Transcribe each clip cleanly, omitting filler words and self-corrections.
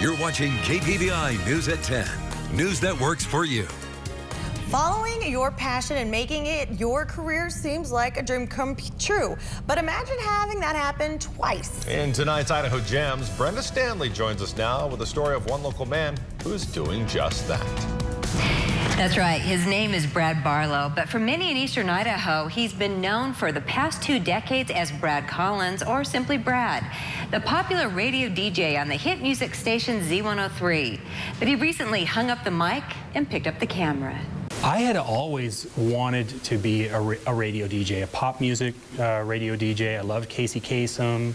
You're watching KPVI News at 10. News that works for you. Following your passion and making it your career seems like a dream come true. But imagine having that happen twice. In tonight's Idaho Gems, Brenda Stanley joins us now with a story of one local man who's doing just that. That's right. His name is Brad Barlow, but for many in eastern Idaho, he's been known for the past 2 decades as Brad Collins, or simply Brad, the popular radio DJ on the hit music station Z103. But he recently hung up the mic and picked up the camera. I had always wanted to be a radio DJ, a pop music radio DJ. I loved Casey Kasem.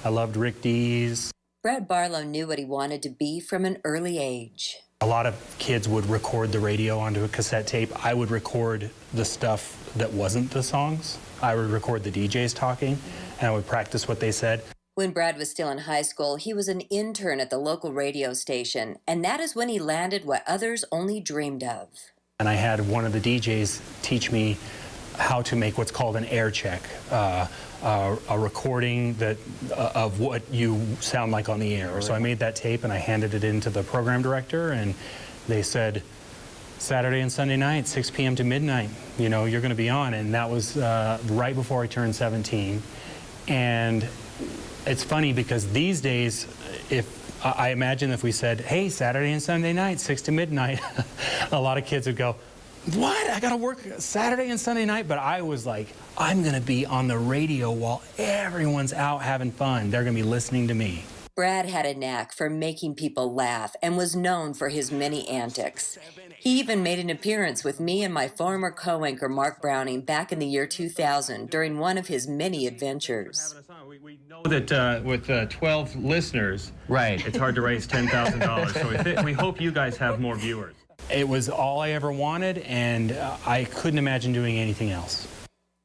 I loved Rick Dees. Brad Barlow knew what he wanted to be from an early age. A lot of kids would record the radio onto a cassette tape. I would record the stuff that wasn't the songs. I would record the DJs talking, and I would practice what they said. When Brad was still in high school, he was an intern at the local radio station, and that is when he landed what others only dreamed of. And I had one of the DJs teach me how to make what's called an air check, a recording of what you sound like on the air. So I made that tape and I handed it in to the program director, and they said, Saturday and Sunday night, 6 p.m. to midnight, you know, you're going to be on. And that was right before I turned 17. And it's funny because these days, I imagine if we said, hey, Saturday and Sunday night, 6 to midnight, a lot of kids would go, what? I got to work Saturday and Sunday night? But I was like, I'm going to be on the radio while everyone's out having fun. They're going to be listening to me. Brad had a knack for making people laugh and was known for his many antics. He even made an appearance with me and my former co-anchor Mark Browning back in the year 2000 during one of his many adventures. We know that with 12 listeners, right, it's hard to raise $10,000. So we hope you guys have more viewers. It was all I ever wanted, and I couldn't imagine doing anything else.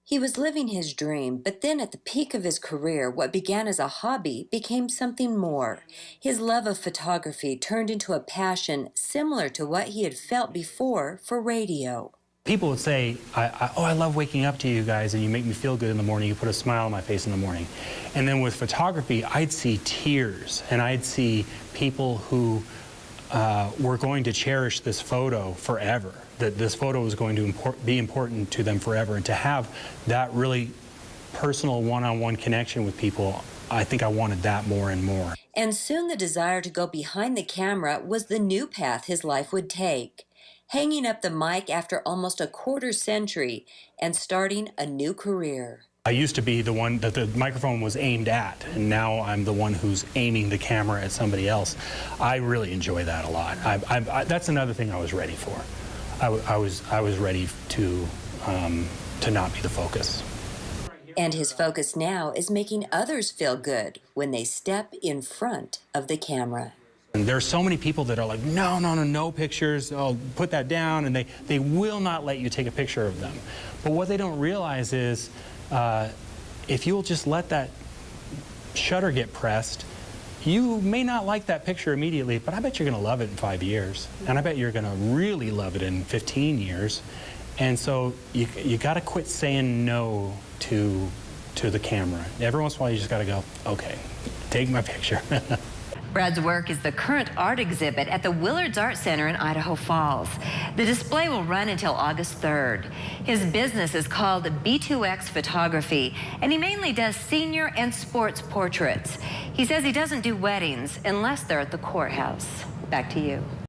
He was living his dream, but then at the peak of his career, what began as a hobby became something more. His love of photography turned into a passion similar to what he had felt before for radio. People would say, I love waking up to you guys, and you make me feel good in the morning. You put a smile on my face in the morning. And then with photography, I'd see tears, and I'd see people who were going to cherish this photo forever, that this photo was going to be important to them forever. And to have that really personal one-on-one connection with people, I think I wanted that more and more. And soon the desire to go behind the camera was the new path his life would take. Hanging up the mic after almost a quarter-century and starting a new career. I used to be the one that the microphone was aimed at, and now I'm the one who's aiming the camera at somebody else. I really enjoy that a lot. That's another thing I was ready for. I was ready to not be the focus. And his focus now is making others feel good when they step in front of the camera. And there are so many people that are like, no pictures, oh, put that down, and they will not let you take a picture of them. But what they don't realize is, if you'll just let that shutter get pressed, you may not like that picture immediately, but I bet you're going to love it in 5 years. And I bet you're going to really love it in 15 years. And so you got to quit saying no to the camera. Every once in a while, you just got to go, okay, take my picture. Brad's work is the current art exhibit at the Willards Art Center in Idaho Falls. The display will run until August 3rd. His business is called B2X Photography, and he mainly does senior and sports portraits. He says he doesn't do weddings unless they're at the courthouse. Back to you.